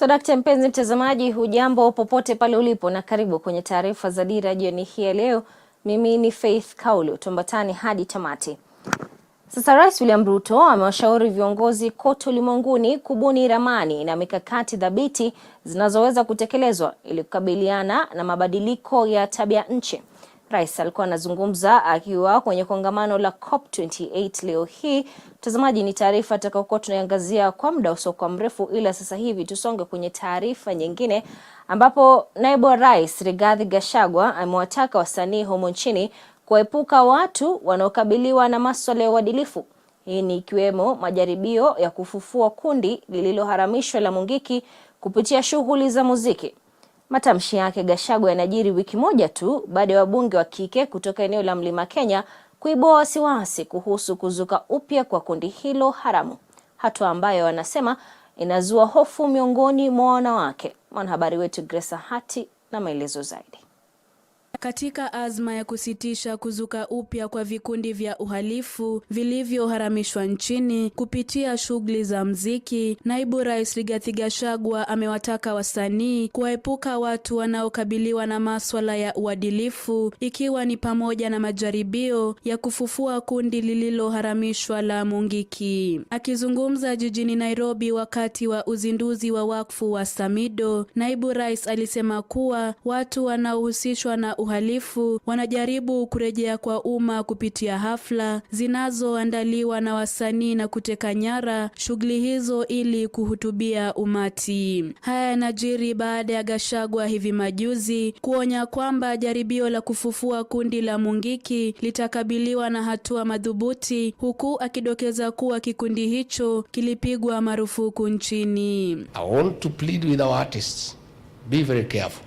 Dakta mpenzi mtazamaji, hujambo popote pale ulipo na karibu kwenye taarifa za Dira jioni hii ya leo. Mimi ni Faith Kaulu, tuambatane hadi tamati. Sasa Rais William Ruto amewashauri viongozi kote ulimwenguni kubuni ramani na mikakati thabiti zinazoweza kutekelezwa ili kukabiliana na mabadiliko ya tabia nchi. Rais alikuwa anazungumza akiwa kwenye kongamano la COP28 leo hii. Mtazamaji, ni taarifa tutakayokuwa tunaiangazia kwa muda usiokuwa mrefu, ila sasa hivi tusonge kwenye taarifa nyingine ambapo naibu wa rais Rigathi Gachagua amewataka wasanii humu nchini kuepuka watu wanaokabiliwa na masuala ya uadilifu. Hii ni ikiwemo majaribio ya kufufua kundi lililoharamishwa la Mungiki kupitia shughuli za muziki. Matamshi yake Gachagua yanajiri wiki moja tu baada ya wabunge wa kike kutoka eneo la Mlima Kenya kuibua wasiwasi kuhusu kuzuka upya kwa kundi hilo haramu, hatua ambayo wanasema inazua hofu miongoni mwa wanawake. Mwanahabari wetu Grace Hati na maelezo zaidi. Katika azma ya kusitisha kuzuka upya kwa vikundi vya uhalifu vilivyoharamishwa nchini kupitia shughuli za mziki, naibu rais Rigathi Gachagua amewataka wasanii kuepuka watu wanaokabiliwa na masuala ya uadilifu, ikiwa ni pamoja na majaribio ya kufufua kundi lililoharamishwa la Mungiki. Akizungumza jijini Nairobi wakati wa uzinduzi wa wakfu wa Samido, naibu rais alisema kuwa watu wanaohusishwa na uhalifu wanajaribu kurejea kwa umma kupitia hafla zinazoandaliwa na wasanii na kuteka nyara shughuli hizo ili kuhutubia umati. Haya yanajiri baada ya Gachagua hivi majuzi kuonya kwamba jaribio la kufufua kundi la Mungiki litakabiliwa na hatua madhubuti, huku akidokeza kuwa kikundi hicho kilipigwa marufuku nchini. I want to plead with our artists, be very careful.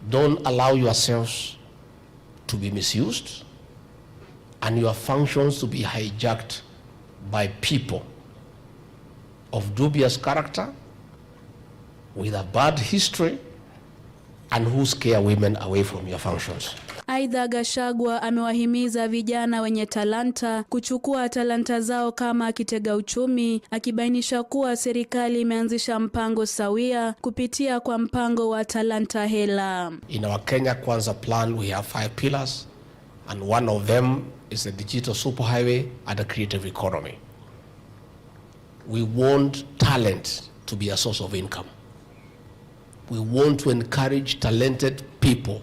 Don't allow yourselves to be misused and your functions to be hijacked by people of dubious character, with a bad history, and who scare women away from your functions. Aidha, Gachagua amewahimiza vijana wenye talanta kuchukua talanta zao kama kitega uchumi, akibainisha kuwa serikali imeanzisha mpango sawia kupitia kwa mpango wa talanta hela. In our Kenya Kwanza plan we have 5 pillars, and one of them is the digital superhighway and the creative economy. We want talent to be a source of income. We want to encourage talented people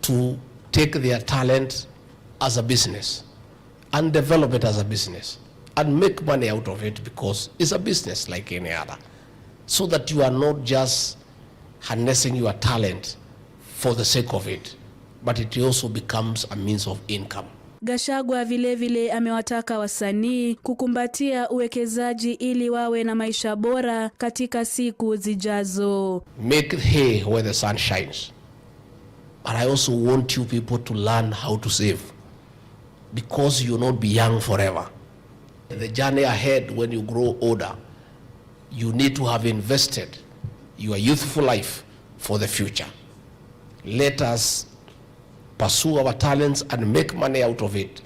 to take their talent as a business and develop it as a business and make money out of it, because it's a business like any other, so that you are not just harnessing your talent for the sake of it, but it also becomes a means of income. Gachagua vile amewataka wasanii kukumbatia uwekezaji ili wawe na maisha bora katika siku zijazo. Make hay where the sun shines. But I also want you people to learn how to save, because you'll not be young forever. The journey ahead, when you grow older, you need to have invested your youthful life for the future. Let us pursue our talents and make money out of it,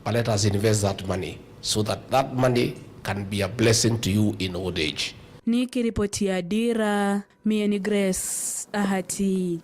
but let us invest that money so that that money can be a blessing to you in old age. Nikiripotia Dira, mie ni Grace Ahati.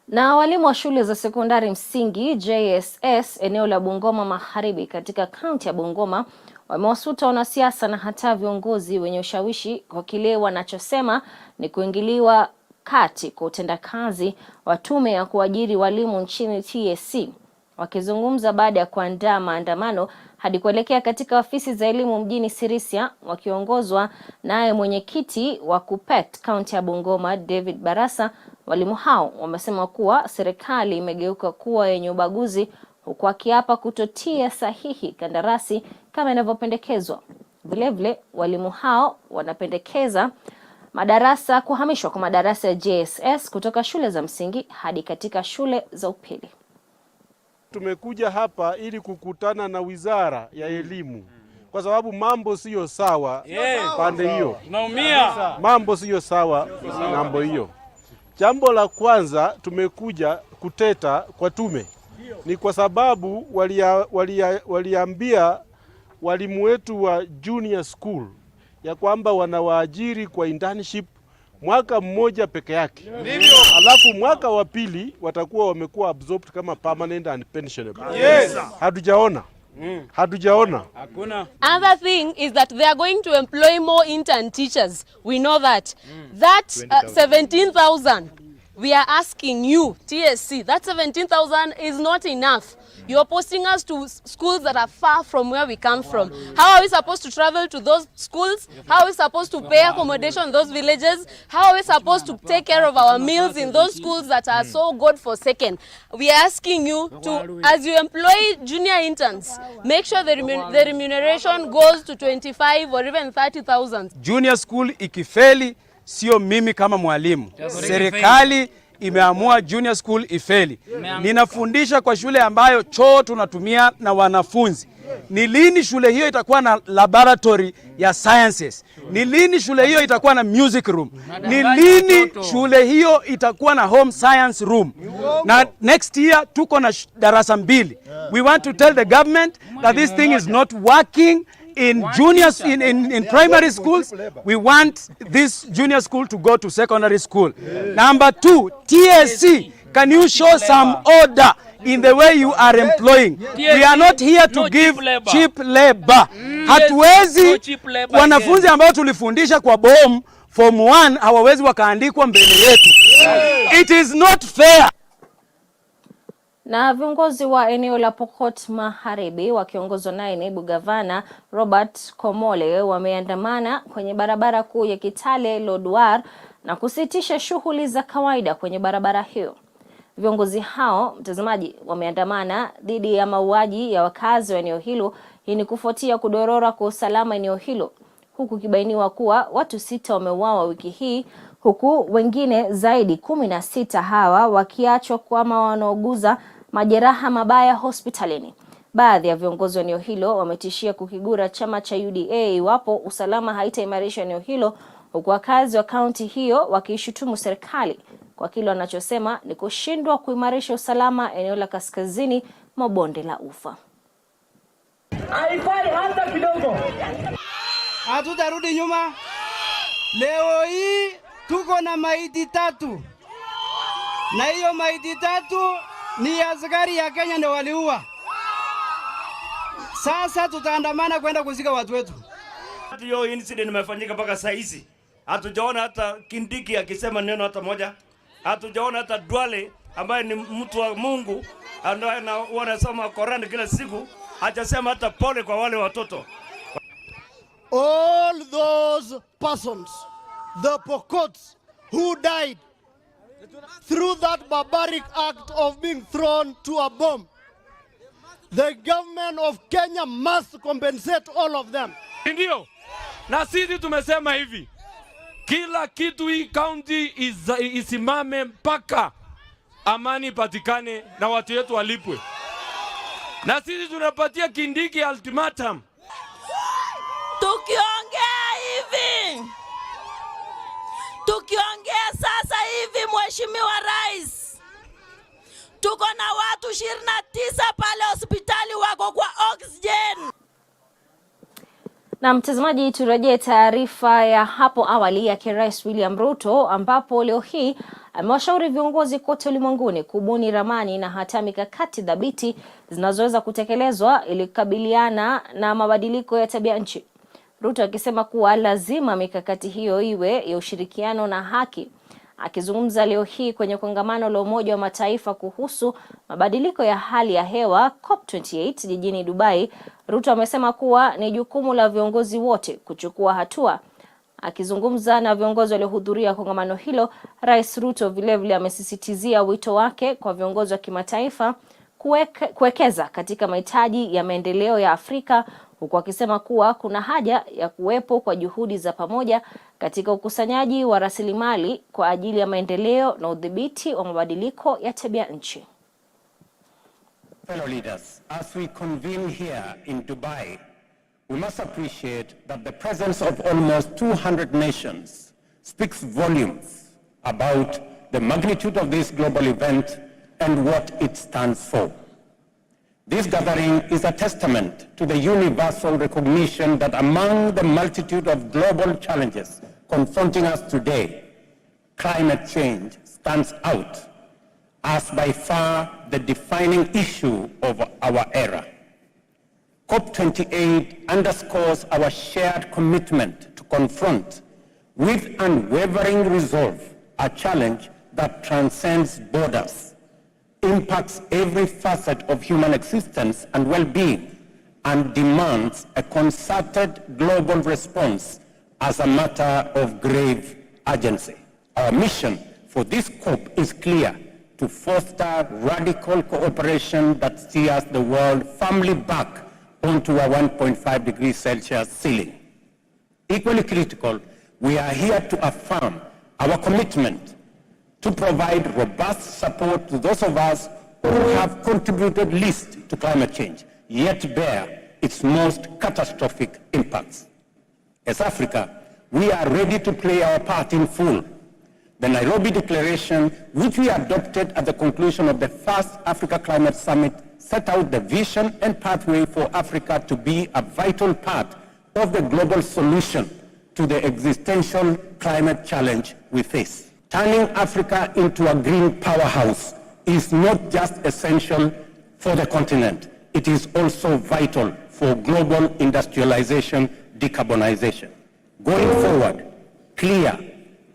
Na walimu wa shule za sekondari msingi JSS eneo la Bungoma Magharibi katika kaunti ya Bungoma wamewasuta wanasiasa na hata viongozi wenye ushawishi kwa kile wanachosema ni kuingiliwa kati kwa utendakazi wa tume ya kuajiri walimu nchini TSC. Wakizungumza baada ya kuandaa maandamano hadi kuelekea katika ofisi za elimu mjini Sirisia, wakiongozwa naye mwenyekiti wa KUPPET kaunti ya Bungoma David Barasa, walimu hao wamesema kuwa serikali imegeuka kuwa yenye ubaguzi, huku akiapa kutotia sahihi kandarasi kama inavyopendekezwa. Vilevile walimu hao wanapendekeza kuhamishwa kwa madarasa ya JSS kutoka shule za msingi hadi katika shule za upili. Tumekuja hapa ili kukutana na Wizara ya Elimu kwa sababu mambo sio sawa pande hiyo. Tunaumia. Mambo sio sawa mambo hiyo. Jambo la kwanza tumekuja kuteta kwa tume ni kwa sababu waliambia walimu wetu wa junior school ya kwamba wanawaajiri kwa internship mwaka mmoja peke yake. Alafu mwaka wa pili watakuwa wamekuwa absorbed kama permanent and pensionable. Yes. Hatujaona. Hatujaona. Another thing is that they are going to employ more intern teachers. We know that. That 17,000 we are asking you, TSC, that 17,000 is not enough. You're posting us to schools that are far from where we come from. How are we supposed to travel to those schools? How are we supposed to pay accommodation in those villages? How are we supposed to take care of our meals in those schools that are so God-forsaken? We are asking you to, as you employ junior interns, make sure the remuneration goes to 25 or even 30,000. Junior school ikifeli, sio mimi kama mwalimu. Serikali imeamua junior school ifeli. Ninafundisha kwa shule ambayo choo tunatumia na wanafunzi. Ni lini shule hiyo itakuwa na laboratory ya sciences? Ni lini shule hiyo itakuwa na music room? Ni lini shule hiyo itakuwa na home science room? Na next year tuko na darasa 2. We want to tell the government that this thing is not working. In juniors, in primary schools, we want this junior school to go to secondary school. Number 2, TSC, can you show some order in the way you are employing? We are not here to give cheap labor. Hatuwezi wanafunzi ambao tulifundisha kwa bom form 1 hawawezi wakaandikwa mbele yetu. It is not fair. Na viongozi wa eneo la Pokot Magharibi wakiongozwa naye naibu gavana Robert Komole wameandamana kwenye barabara kuu ya Kitale Lodwar na kusitisha shughuli za kawaida kwenye barabara hiyo. Viongozi hao, mtazamaji, wameandamana dhidi ya mauaji ya wakazi wa eneo hilo. Hii ni kufuatia kudorora kwa usalama eneo hilo, huku kibainiwa kuwa watu 6 wameuawa wiki hii, huku wengine zaidi 16 hawa wakiachwa kama wanaoguza majeraha mabaya hospitalini. Baadhi ya viongozi wa eneo hilo wametishia kukigura chama cha UDA iwapo usalama haitaimarishwa eneo hilo, huku wakazi wa kaunti hiyo wakishutumu serikali kwa kile wanachosema ni kushindwa kuimarisha usalama eneo la kaskazini mwa bonde la Ufa. Haifai hata kidogo. Hatutarudi nyuma. Leo hii tuko na maiti 3. Na hiyo maiti 3 ni askari ya Kenya ndio waliua. Sasa tutaandamana kwenda kuzika watu wetu. Hiyo incident imefanyika mpaka saa hizi. Hatujaona hata Kindiki akisema neno hata moja. Hatujaona hata Duale ambaye ni mtu wa Mungu ambaye wanasoma Qur'an kila siku hajasema hata pole kwa wale watoto. All those persons, the Pokots who died through that barbaric act of being thrown to a bomb, the government of Kenya must compensate all of them. Ndio. Na sisi tumesema hivi, kila kitu hii county isimame mpaka amani patikane na watu wetu walipwe. Na sisi tunapatia Kindiki ultimatum. Tukiongea sasa hivi, Mheshimiwa Rais, tuko na watu 29 pale hospitali wako kwa oxygen. Na mtazamaji, turejee taarifa ya hapo awali ya Rais William Ruto, ambapo leo hii amewashauri viongozi kote ulimwenguni kubuni ramani na hata mikakati dhabiti zinazoweza kutekelezwa ili kukabiliana na mabadiliko ya tabia nchi. Ruto akisema kuwa lazima mikakati hiyo iwe ya ushirikiano na haki. Akizungumza leo hii kwenye kongamano la Umoja wa Mataifa kuhusu mabadiliko ya hali ya hewa COP28 jijini Dubai, Ruto amesema kuwa ni jukumu la viongozi wote kuchukua hatua. Akizungumza na viongozi waliohudhuria kongamano hilo, Rais Ruto vilevile amesisitizia wito wake kwa viongozi wa kimataifa kuwekeza katika mahitaji ya maendeleo ya Afrika, huku akisema kuwa kuna haja ya kuwepo kwa juhudi za pamoja katika ukusanyaji wa rasilimali kwa ajili ya maendeleo na udhibiti wa mabadiliko ya tabia nchi. Fellow leaders, as we convene here in Dubai, we must appreciate that the presence of almost 200 nations speaks volumes about the magnitude of this global event and what it stands for. This gathering is a testament to the universal recognition that among the multitude of global challenges confronting us today, climate change stands out as by far the defining issue of our era. COP28 underscores our shared commitment to confront with unwavering resolve a challenge that transcends borders, impacts every facet of human existence and well-being, and demands a concerted global response as a matter of grave urgency. Our mission for this COP is clear: to foster radical cooperation that steers the world firmly back onto a 1.5 degrees Celsius ceiling. Equally critical, we are here to affirm our commitment to provide robust support to those of us who have contributed least to climate change, yet bear its most catastrophic impacts. As Africa, we are ready to play our part in full. The Nairobi Declaration, which we adopted at the conclusion of the first Africa Climate Summit, set out the vision and pathway for Africa to be a vital part of the global solution to the existential climate challenge we face. Turning Africa into a green powerhouse is not just essential for the continent, it is also vital for global industrialization, decarbonization. Going forward, clear,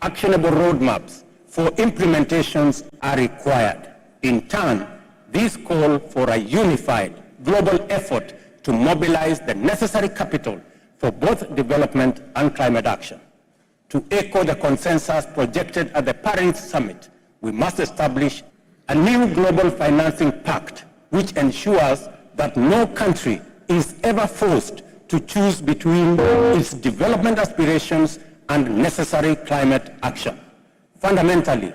actionable roadmaps for implementations are required. In turn, this call for a unified global effort to mobilize the necessary capital for both development and climate action. To echo the consensus projected at the Paris Summit, we must establish a new global financing pact which ensures that no country is ever forced to choose between its development aspirations and necessary climate action. Fundamentally,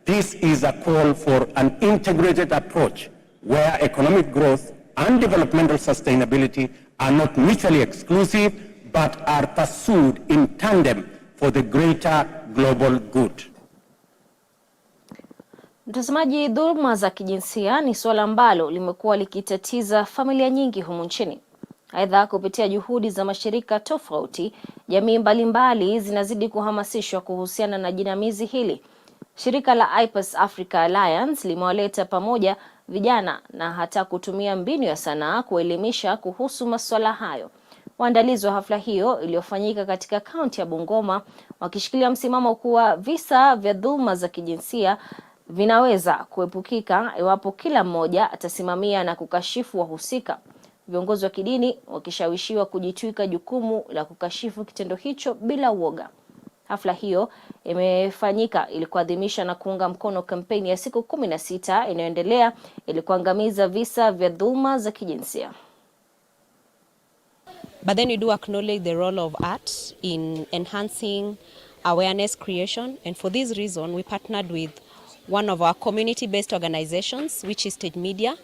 this is a call for an integrated approach where economic growth and developmental sustainability are not mutually exclusive but are pursued in tandem for the greater global good. Mtazamaji, dhuluma za kijinsia ni suala ambalo limekuwa likitatiza familia nyingi humu nchini. Aidha, kupitia juhudi za mashirika tofauti, jamii mbalimbali zinazidi kuhamasishwa kuhusiana na jinamizi hili. Shirika la IPAS Africa Alliance limewaleta pamoja vijana na hata kutumia mbinu ya sanaa kuelimisha kuhusu masuala hayo. Waandalizi wa hafla hiyo iliyofanyika katika kaunti ya Bungoma wakishikilia msimamo kuwa visa vya dhuluma za kijinsia vinaweza kuepukika iwapo kila mmoja atasimamia na kukashifu wahusika. Viongozi wa kidini wakishawishiwa kujitwika jukumu la kukashifu kitendo hicho bila uoga. Hafla hiyo imefanyika ili kuadhimisha na kuunga mkono kampeni ya siku 16 inayoendelea ili kuangamiza visa vya dhuluma za kijinsia. But then we do acknowledge the role of art in enhancing awareness creation, and for this reason we partnered with one of our community-based organizations, which is Stage Media,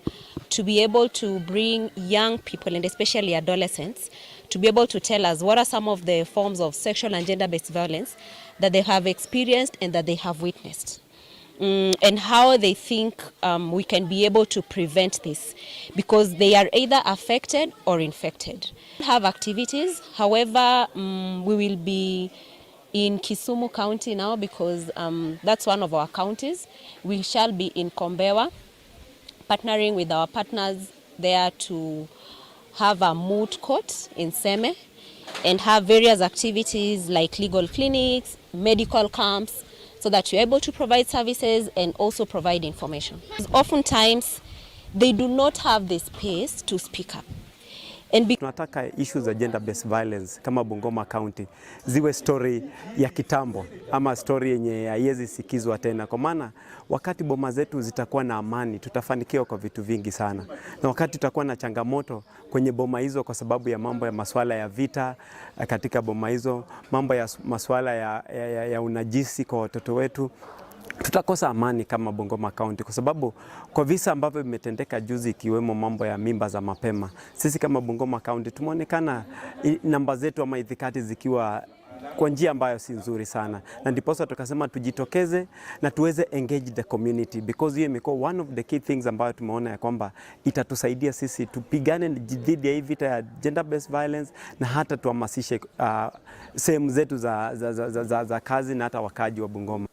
to be able to bring young people and especially adolescents to be able to tell us what are some of the forms of sexual and gender-based violence that they have experienced and that they have witnessed. And how they think we can be able to prevent this, because they are either affected or infected. We have activities, however, we will be in Kisumu County now because that's one of our counties. We shall be in Kombewa, partnering with our partners there to have a moot court in Seme and have various activities like legal clinics, medical camps, so that you're able to provide services and also provide information. Oftentimes, they do not have the space to speak up. Tunataka issues za gender based violence kama Bungoma County ziwe story ya kitambo ama story yenye haiwezi sikizwa tena, kwa maana wakati boma zetu zitakuwa na amani tutafanikiwa kwa vitu vingi sana, na wakati tutakuwa na changamoto kwenye boma hizo kwa sababu ya mambo ya masuala ya vita katika boma hizo, mambo ya masuala ya unajisi kwa watoto wetu, tutakosa amani kama Bungoma County, kwa sababu kwa visa ambavyo vimetendeka juzi ikiwemo mambo ya mimba za mapema, sisi kama Bungoma County tumeonekana namba zetu ama idhikati zikiwa kwa njia ambayo si nzuri sana, na ndiposa tukasema tujitokeze na tuweze engage the community, because hiyo imekuwa one of the key things ambayo tumeona ya kwamba itatusaidia sisi tupigane dhidi ya hii vita ya gender based violence, na hata tuhamasishe sehemu zetu za kazi na hata wakaji wa Bungoma.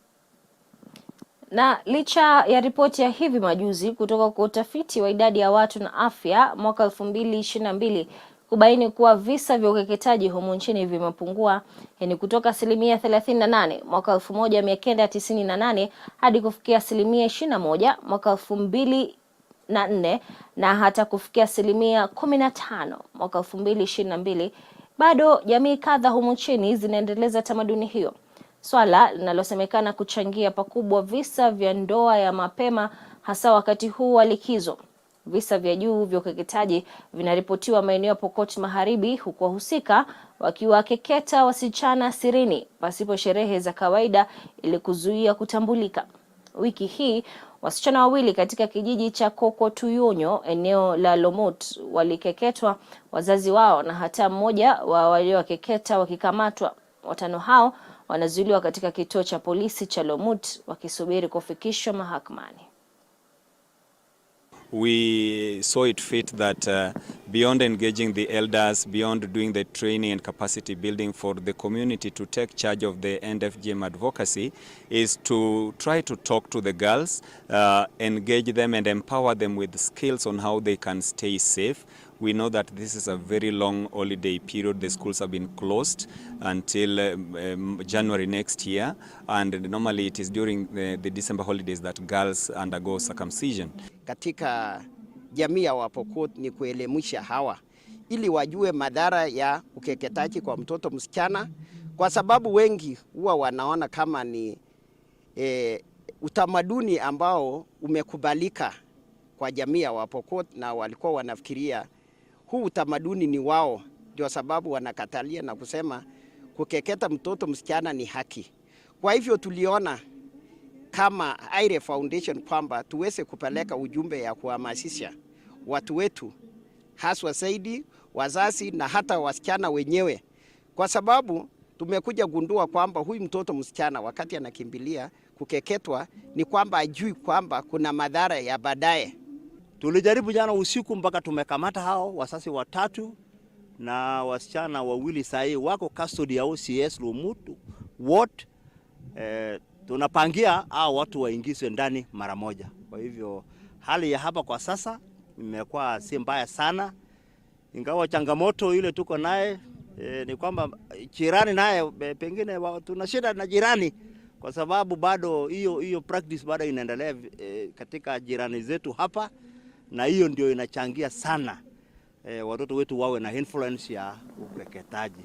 Na licha ya ripoti ya hivi majuzi kutoka kwa utafiti wa idadi ya watu na afya mwaka 2022 kubaini kuwa visa vya ukeketaji humu nchini vimepungua, yani kutoka 38% mwaka 1998 hadi kufikia 21% mwaka 2004 na hata kufikia 15% mwaka 2022, bado jamii kadha humu nchini zinaendeleza tamaduni hiyo, swala linalosemekana kuchangia pakubwa visa vya ndoa ya mapema, hasa wakati huu wa likizo. Visa vya juu vya ukeketaji vinaripotiwa maeneo ya Pokot Magharibi, huku wahusika wakiwakeketa wasichana sirini pasipo sherehe za kawaida ili kuzuia kutambulika. Wiki hii wasichana wawili katika kijiji cha Kokotuyonyo eneo la Lomot walikeketwa, wazazi wao na hata mmoja wa waliowakeketa wakikamatwa. Watano hao wanazuiliwa katika kituo cha polisi cha Lomot wakisubiri kufikishwa mahakamani. We saw it fit that beyond engaging the elders, beyond doing the training and capacity building for the community to take charge of the NFGM advocacy, is to try to talk to the girls, engage them and empower them with skills on how they can stay safe. We know that this is a very long holiday period. The schools have been closed until January next year, and normally it is during the December holidays that girls undergo circumcision. Katika jamii ya Wapokot ni kuelimisha hawa ili wajue madhara ya ukeketaji kwa mtoto msichana, kwa sababu wengi huwa wanaona kama ni utamaduni ambao umekubalika kwa jamii ya Wapokot, na walikuwa wanafikiria huu utamaduni ni wao, ndio sababu wanakatalia na kusema kukeketa mtoto msichana ni haki. Kwa hivyo tuliona kama Aire Foundation kwamba tuweze kupeleka ujumbe ya kuhamasisha watu wetu, haswa zaidi wazazi na hata wasichana wenyewe, kwa sababu tumekuja gundua kwamba huyu mtoto msichana wakati anakimbilia kukeketwa ni kwamba ajui kwamba kuna madhara ya baadaye. Tulijaribu jana usiku mpaka tumekamata hao wasasi 3 na wasichana 2 sahi wako custody ya OCS Lomot Ward. Tunapangia hao watu waingizwe ndani mara moja. Kwa hivyo hali ya hapa kwa sasa imekuwa si mbaya sana, ingawa changamoto ile tuko naye ni kwamba jirani naye pengine tuna shida na jirani, kwa sababu bado hiyo practice bado inaendelea katika jirani zetu hapa, na hiyo ndio inachangia sana watoto wetu wawe na influence ya ukeketaji.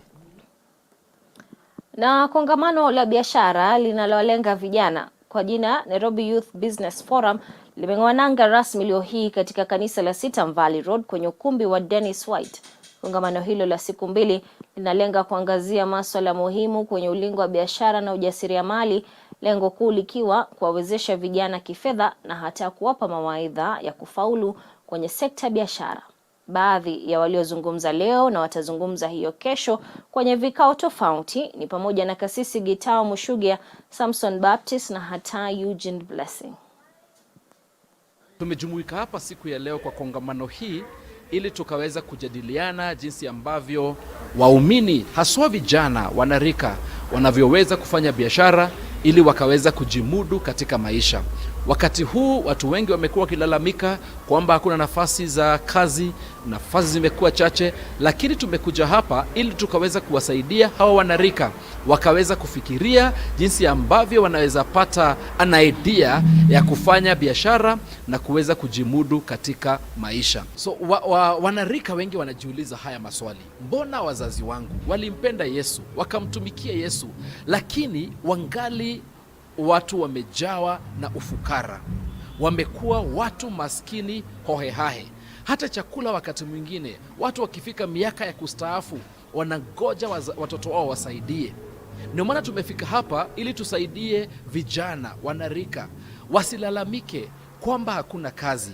Na kongamano la biashara linalolenga vijana kwa jina Nairobi Youth Business Forum limeng'oa nanga rasmi leo hii katika kanisa la Sitam Valley Road kwenye ukumbi wa Dennis White. Kongamano hilo la siku 2 linalenga kuangazia masuala muhimu kwenye ulingo wa biashara na ujasiriamali, lengo kuu likiwa kuwawezesha vijana kifedha na hata kuwapa mawaidha ya kufaulu kwenye sekta ya biashara. Baadhi ya waliozungumza leo na watazungumza hiyo kesho kwenye vikao tofauti ni pamoja na Kasisi Gitao Mushugia, Samson Baptist na hata Eugene Blessing. Tumejumuika hapa siku ya leo kwa kongamano hii ili tukaweza kujadiliana jinsi ambavyo waumini haswa vijana wanarika wanavyoweza kufanya biashara ili wakaweza kujimudu katika maisha. Wakati huu watu wengi wamekuwa wakilalamika kwamba hakuna nafasi za kazi, nafasi zimekuwa chache, lakini tumekuja hapa ili tukaweza kuwasaidia hawa wanarika wakaweza kufikiria jinsi ambavyo wanaweza pata an idea ya kufanya biashara na kuweza kujimudu katika maisha. So wanarika wengi wanajiuliza haya maswali: mbona wazazi wangu walimpenda Yesu, wakamtumikia Yesu, lakini wangali watu wamejawa na ufukara, wamekuwa watu maskini hohehahe. Hata chakula wakati mwingine watu wakifika miaka ya kustaafu wanangoja watoto wao wasaidie. Ndio maana tumefika hapa ili tusaidie vijana wanarika wasilalamike kwamba hakuna kazi,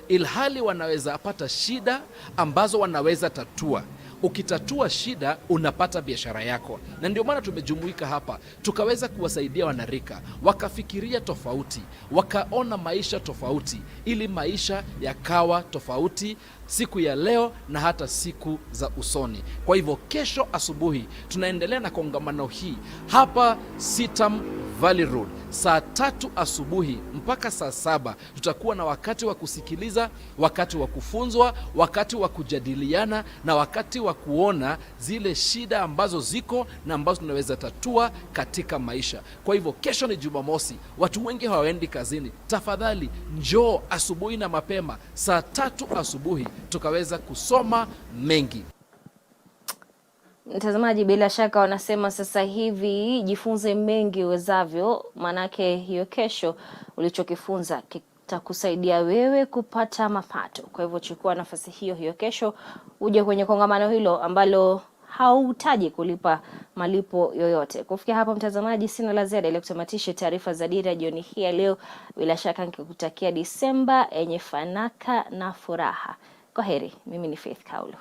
ilhali wanaweza pata shida ambazo wanaweza tatua. ukitatua shida unapata biashara yako. Na ndio maana tumejumuika hapa, tukaweza kuwasaidia wanarika, wakafikiria tofauti, wakaona maisha tofauti, ili maisha yakawa tofauti siku ya leo na hata siku za usoni. Kwa hivyo kesho asubuhi tunaendelea na kongamano hii hapa Sitam Valley Road saa 3 asubuhi mpaka saa 7. Tutakuwa na wakati wa kusikiliza, wakati wa kufunzwa, wakati wa kujadiliana na wakati wa kuona zile shida ambazo ziko na ambazo tunaweza tatua katika maisha. Kwa hivyo kesho ni Jumamosi, watu wengi hawaendi kazini. Tafadhali njoo asubuhi na mapema saa 3 asubuhi tukaweza kusoma mengi. Mtazamaji, bila shaka wanasema sasa hivi jifunze mengi uwezavyo, manake hiyo kesho ulichokifunza kitakusaidia wewe kupata mapato. Kwa hivyo chukua nafasi hiyo kesho uje kwenye kongamano hilo ambalo hauhitaji kulipa malipo yoyote. Kufikia hapa mtazamaji, sina la ziada ili kutamatisha taarifa za Dira jioni hii ya leo. Bila shaka nikikutakia Disemba yenye fanaka na furaha. Kwaheri, mimi ni Faith Kaulu.